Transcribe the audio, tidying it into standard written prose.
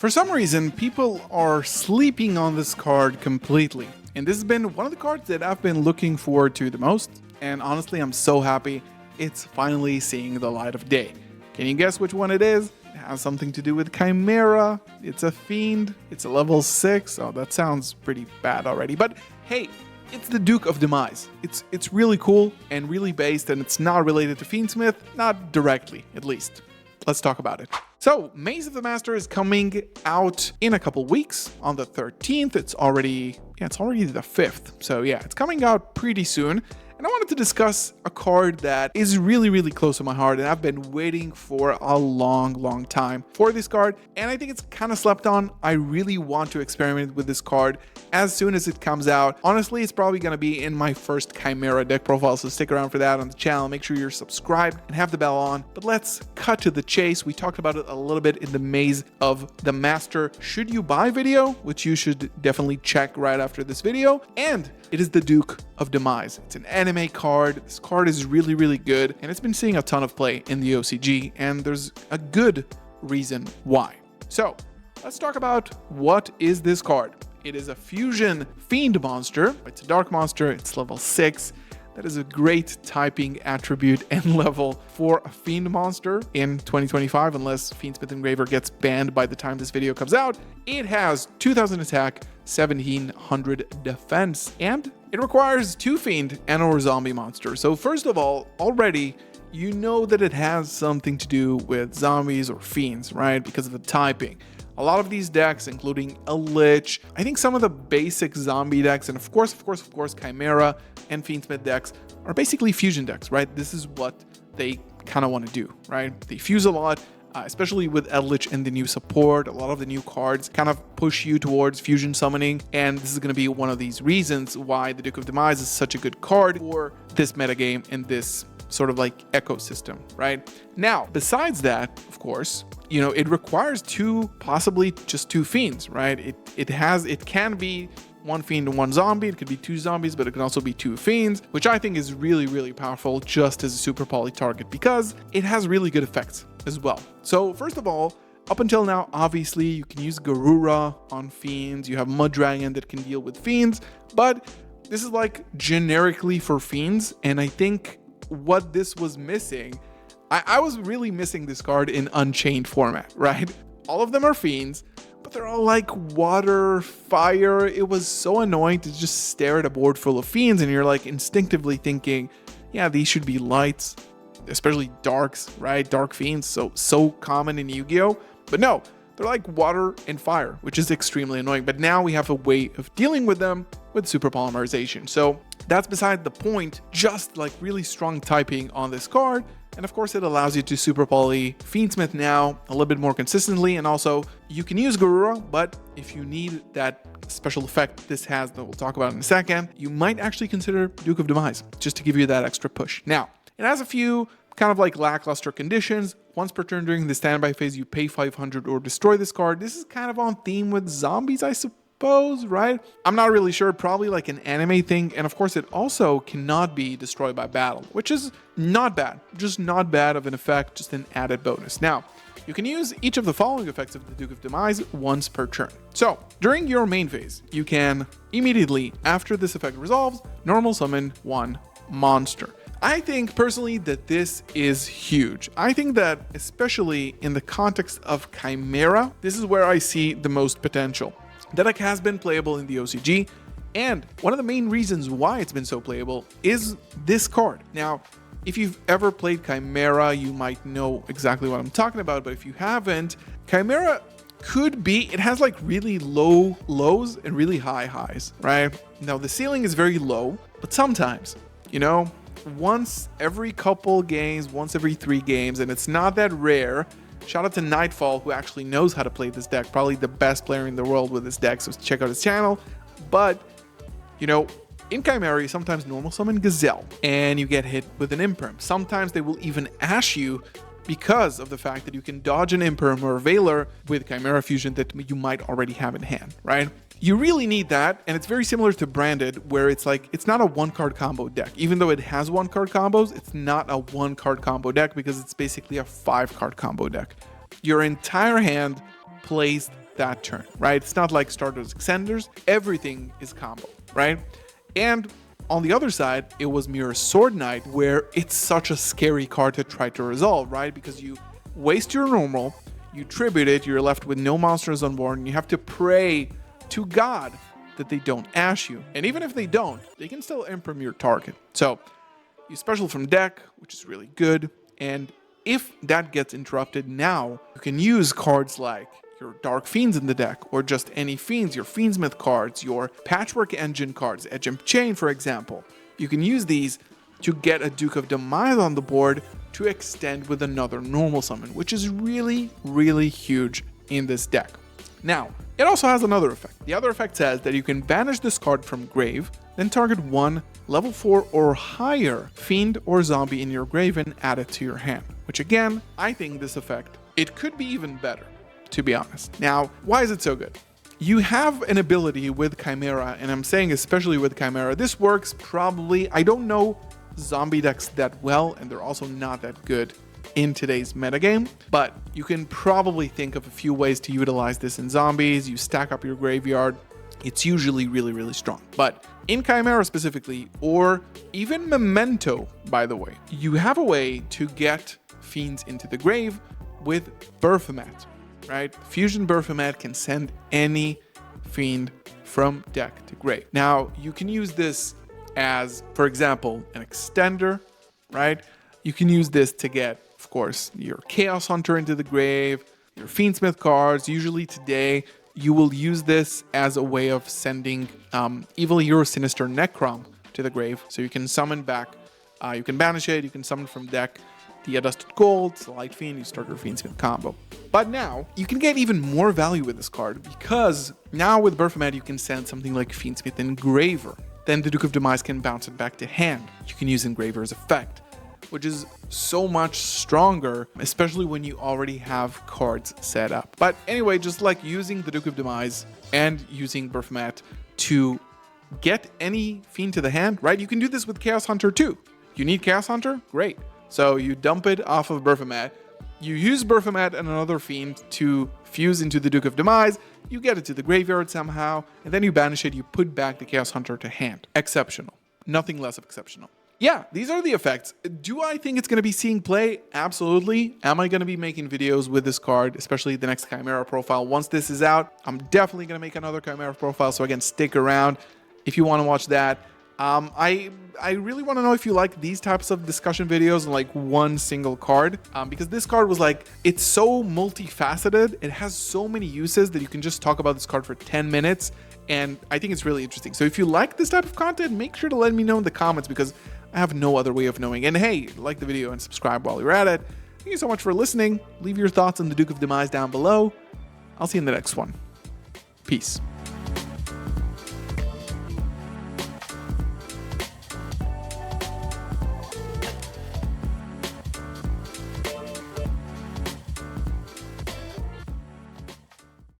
For some reason, people are sleeping on this card completely. And this has been one of the cards that I've been looking forward to the most. And honestly, I'm so happy it's finally seeing the light of day. Can you guess which one it is? It has something to do with Chimera. It's a Fiend. It's a level 6. Oh, that sounds pretty bad already. But hey, it's the Duke of Demise. It's really cool and really based, and it's not related to Fiendsmith, not directly, at least. Let's talk about it. So, Maze of the Master is coming out in a couple weeks on the 13th. It's already the 5th. So yeah, it's coming out pretty soon. And I wanted to discuss a card that is really close to my heart, and I've been waiting for a long time for this card, and I think it's kind of slept on. I really want to experiment with this card as soon as it comes out. Honestly, it's probably going to be in my first Chimera deck profile, so stick around for that on the channel. Make sure you're subscribed and have the bell on. But let's cut to the chase. We talked about it a little bit in the Maze of the Master Should You Buy video, which you should definitely check right after this video. And it is the Duke of Demise. It's an anime card. This card is really good, and it's been seeing a ton of play in the OCG, and there's a good reason why. So let's talk about what is this card. It is a fusion fiend monster. It's a dark monster. It's level 6. That is a great typing attribute and level for a fiend monster in 2025, unless Fiendsmith Engraver gets banned by the time this video comes out. It has 2000 attack, 1700 defense, and it requires 2 fiend and/or zombie monsters. So first of all, already you know that it has something to do with zombies or fiends, right? Because of the typing. A lot of these decks, including a Lich, I think some of the basic zombie decks, and of course, Chimera and Fiendsmith decks are basically fusion decks, right? This is what they kind of want to do, right? They fuse a lot, especially with Lich and the new support. A lot of the new cards kind of push you towards fusion summoning, and this is going to be one of these reasons why the Duke of Demise is such a good card for this metagame and this sort of like ecosystem, right? Now, besides that, of course, you know, it requires 2, possibly just 2 fiends, right? It can be 1 fiend and 1 zombie. It could be 2 zombies, but it can also be 2 fiends, which I think is really powerful just as a super poly target because it has really good effects as well. So first of all, up until now, obviously you can use Garura on fiends. You have Mud Dragon that can deal with fiends, but this is like generically for fiends, and I think what this was missing, I was really missing this card in Unchained format, right? All of them are fiends, but they're all like water, fire. It was so annoying to just stare at a board full of fiends and you're like instinctively thinking, yeah, these should be lights, especially darks, right? Dark fiends, so common in Yu-Gi-Oh! But no, they're like water and fire, which is extremely annoying. But now we have a way of dealing with them with super polymerization. So that's beside the point, just like really strong typing on this card. And of course, it allows you to super poly Fiendsmith now a little bit more consistently. And also, you can use Garura, but if you need that special effect this has that we'll talk about in a second, you might actually consider Duke of Demise just to give you that extra push. Now, it has a few kind of like lackluster conditions. Once per turn during the standby phase, you pay 500 or destroy this card. This is kind of on theme with zombies, I suppose, right? I'm not really sure, probably like an anime thing. And of course, it also cannot be destroyed by battle, which is not bad, just not bad of an effect, just an added bonus. Now, you can use each of the following effects of the Duke of Demise once per turn. So, during your main phase, you can immediately, after this effect resolves, normal summon 1 monster. I think personally that this is huge. I think that especially in the context of Chimera, this is where I see the most potential. The deck has been playable in the OCG, and one of the main reasons why it's been so playable is this card. Now, if you've ever played Chimera, you might know exactly what I'm talking about, but if you haven't, Chimera could be, it has like really low lows and really high highs, right? Now, the ceiling is very low, but sometimes, you know, once every couple games, once every 3 games, and it's not that rare. Shout out to Nightfall, who actually knows how to play this deck, probably the best player in the world with this deck, so check out his channel. But, you know, in Chimera, you sometimes normal summon Gazelle, and you get hit with an Imperm. Sometimes they will even ash you because of the fact that you can dodge an Imperm or a Veiler with Chimera Fusion that you might already have in hand, right? You really need that, and it's very similar to Branded, where it's like, it's not a 1-card combo deck. Even though it has 1-card combos, it's not a 1-card combo deck because it's basically a 5-card combo deck. Your entire hand plays that turn, right? It's not like starters extenders. Everything is combo, right? And on the other side, it was Mirror Sword Knight, where it's such a scary card to try to resolve, right? Because you waste your normal, you tribute it, you're left with no monsters on board, and you have to pray to God that they don't ash you. And even if they don't, they can still imprime your target. So you special from deck, which is really good. And if that gets interrupted now, you can use cards like your Dark Fiends in the deck, or just any Fiends, your Fiendsmith cards, your Patchwork Engine cards, Edge and Chain, for example. You can use these to get a Duke of Demise on the board to extend with another normal summon, which is really, really huge in this deck. Now, it also has another effect. The other effect says that you can banish this card from grave, then target one level 4 or higher Fiend or Zombie in your grave and add it to your hand. Which again, I think this effect, it could be even better, to be honest. Now, why is it so good? You have an ability with Chimera, and I'm saying especially with Chimera, this works probably, I don't know zombie decks that well, and they're also not that good in today's metagame, but you can probably think of a few ways to utilize this in zombies. You stack up your graveyard. It's usually really, really strong. But in Chimera specifically, or even Memento, by the way, you have a way to get Fiends into the grave with Baphomet, right? Fusion Baphomet can send any Fiend from deck to grave. Now, you can use this as, for example, an extender, right? You can use this to get, of course, your Chaos Hunter into the grave, your Fiendsmith cards. Usually today, you will use this as a way of sending Evil Hero Sinister Necrom to the grave. So you can summon back, you can banish it, you can summon from deck the Adusted Gold, the Light Fiend, you start your Fiendsmith combo. But now, you can get even more value with this card, because now with Baphomet, you can send something like Fiendsmith Engraver. Then the Duke of Demise can bounce it back to hand. You can use Engraver's effect, which is so much stronger, especially when you already have cards set up. But anyway, just like using the Duke of Demise and using Baphomet to get any Fiend to the hand, right? You can do this with Chaos Hunter too. You need Chaos Hunter? Great. So you dump it off of Baphomet, you use Baphomet and another Fiend to fuse into the Duke of Demise, you get it to the graveyard somehow, and then you banish it, you put back the Chaos Hunter to hand. Exceptional. Nothing less exceptional. Yeah, these are the effects. Do I think it's going to be seeing play? Absolutely. Am I going to be making videos with this card, especially the next Chimera profile? Once this is out, I'm definitely going to make another Chimera profile, so again, stick around if you want to watch that. I really want to know if you like these types of discussion videos on like one single card, because this card was like, it's so multifaceted. It has so many uses that you can just talk about this card for 10 minutes. And I think it's really interesting. So if you like this type of content, make sure to let me know in the comments, because I have no other way of knowing. And hey, like the video and subscribe while you're at it. Thank you so much for listening. Leave your thoughts on the Duke of Demise down below. I'll see you in the next one. Peace.